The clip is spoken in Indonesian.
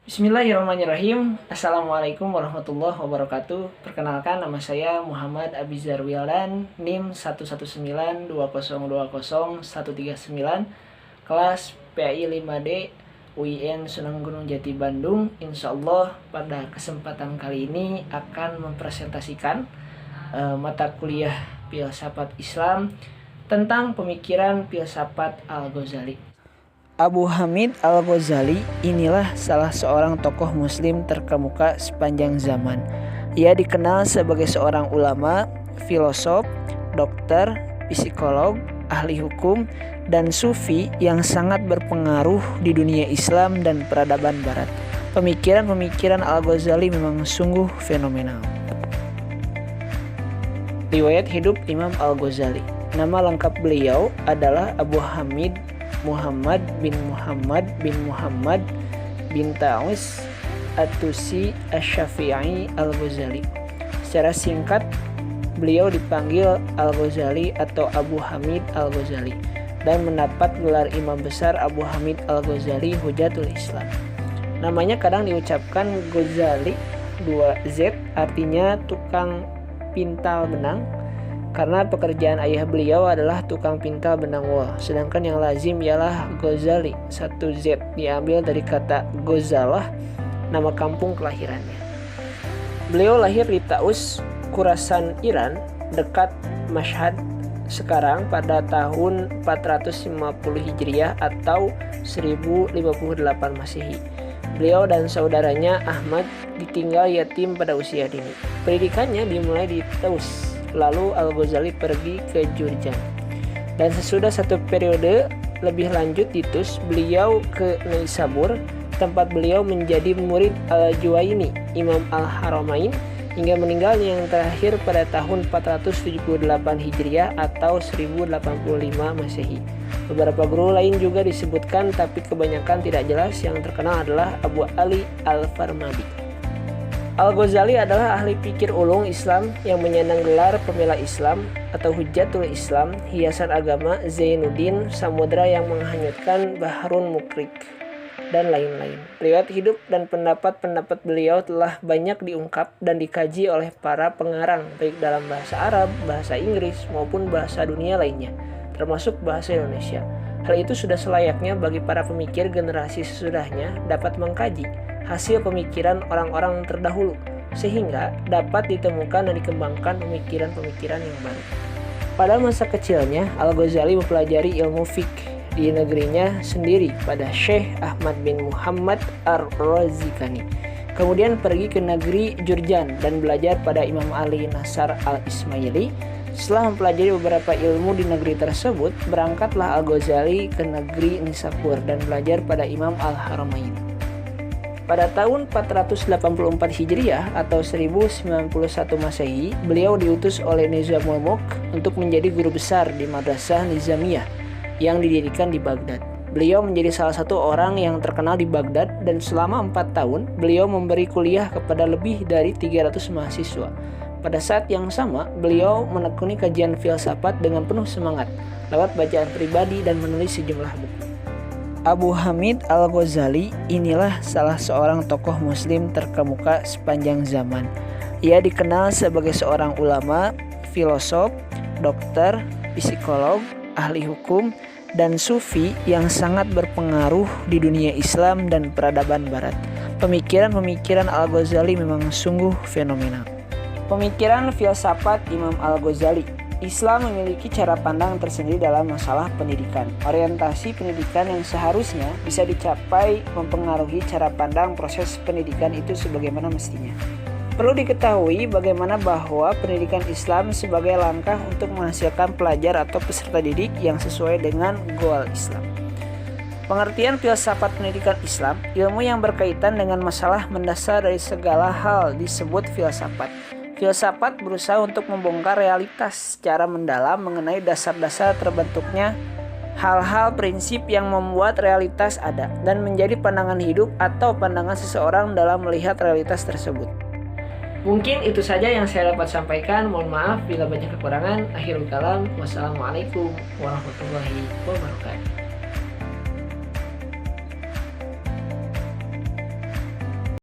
Bismillahirrahmanirrahim. Assalamualaikum warahmatullahi wabarakatuh. Perkenalkan, nama saya Muhammad Abizar Wildan, NIM 1192020139139, kelas PAI 5D, UIN Sunan Gunung Jati Bandung. Insya Allah pada kesempatan kali ini akan mempresentasikan mata kuliah Filsafat Islam tentang pemikiran filsafat Al-Ghazali. Abu Hamid Al-Ghazali inilah salah seorang tokoh muslim terkemuka sepanjang zaman. Ia dikenal sebagai seorang ulama, filosof, dokter, psikolog, ahli hukum, dan sufi yang sangat berpengaruh di dunia Islam dan peradaban barat. Pemikiran-pemikiran Al-Ghazali memang sungguh fenomenal. Riwayat hidup Imam Al-Ghazali. Nama lengkap beliau adalah Abu Hamid Muhammad bin Taus At-Tusi Asy-Syafi'i Al-Ghazali. Secara singkat, beliau dipanggil Al-Ghazali atau Abu Hamid Al-Ghazali dan mendapat gelar Imam Besar Abu Hamid Al-Ghazali Hujatul Islam. Namanya kadang diucapkan Ghazali 2Z, artinya tukang pintal benang, karena pekerjaan ayah beliau adalah tukang pintal benang wol. Sedangkan yang lazim ialah Ghazali, 1Z, diambil dari kata Ghazalah, nama kampung kelahirannya. Beliau lahir di Taus, Khurasan, Iran, dekat Mashhad sekarang pada tahun 450 Hijriah atau 1058 Masehi. Beliau dan saudaranya Ahmad ditinggal yatim pada usia dini. Pendidikannya dimulai di Taus, lalu Al-Ghazali pergi ke Jurjan. Dan sesudah satu periode lebih lanjut di Tus, beliau ke Naisabur, tempat beliau menjadi murid Al-Juwaini, Imam Al-Haramain, hingga meninggal yang terakhir pada tahun 478 Hijriah atau 1085 Masehi. Beberapa guru lain juga disebutkan, tapi kebanyakan tidak jelas. Yang terkenal adalah Abu Ali Al-Farmadi. Al-Ghazali adalah ahli pikir ulung Islam yang menyandang gelar pembela Islam atau Hujatul Islam, hiasan agama Zainuddin, samudra yang menghanyutkan Bahrun Mukrik, dan lain-lain. Riwayat hidup dan pendapat-pendapat beliau telah banyak diungkap dan dikaji oleh para pengarang, baik dalam bahasa Arab, bahasa Inggris, maupun bahasa dunia lainnya, termasuk bahasa Indonesia. Hal itu sudah selayaknya bagi para pemikir generasi sesudahnya dapat mengkaji hasil pemikiran orang-orang terdahulu, sehingga dapat ditemukan dan dikembangkan pemikiran-pemikiran yang baru. Pada masa kecilnya, Al-Ghazali mempelajari ilmu fiqh di negerinya sendiri pada Syekh Ahmad bin Muhammad Ar-Razikani. Kemudian pergi ke negeri Jurjan dan belajar pada Imam Ali Nasar Al-Ismaili. Setelah mempelajari beberapa ilmu di negeri tersebut, berangkatlah Al-Ghazali ke negeri Nisapur dan belajar pada Imam Al-Haramain. Pada tahun 484 Hijriah atau 1091 Masehi, beliau diutus oleh Nizamul Mulk untuk menjadi guru besar di Madrasah Nizamiyah yang didirikan di Baghdad. Beliau menjadi salah satu orang yang terkenal di Baghdad dan selama 4 tahun beliau memberi kuliah kepada lebih dari 300 mahasiswa. Pada saat yang sama, beliau menekuni kajian filsafat dengan penuh semangat lewat bacaan pribadi dan menulis sejumlah buku. Abu Hamid Al-Ghazali inilah salah seorang tokoh muslim terkemuka sepanjang zaman. Ia dikenal sebagai seorang ulama, filosof, dokter, psikolog, ahli hukum, dan sufi yang sangat berpengaruh di dunia Islam dan peradaban barat. Pemikiran-pemikiran Al-Ghazali memang sungguh fenomenal. Pemikiran filsafat Imam Al-Ghazali. Islam memiliki cara pandang tersendiri dalam masalah pendidikan. Orientasi pendidikan yang seharusnya bisa dicapai mempengaruhi cara pandang proses pendidikan itu sebagaimana mestinya. Perlu diketahui bagaimana bahwa pendidikan Islam sebagai langkah untuk menghasilkan pelajar atau peserta didik yang sesuai dengan goal Islam. Pengertian filsafat pendidikan Islam, ilmu yang berkaitan dengan masalah mendasar dari segala hal disebut filsafat. Filsafat berusaha untuk membongkar realitas secara mendalam mengenai dasar-dasar terbentuknya hal-hal prinsip yang membuat realitas ada dan menjadi pandangan hidup atau pandangan seseorang dalam melihat realitas tersebut. Mungkin itu saja yang saya dapat sampaikan. Mohon maaf bila banyak kekurangan. Akhirul kalam. Wassalamualaikum warahmatullahi wabarakatuh.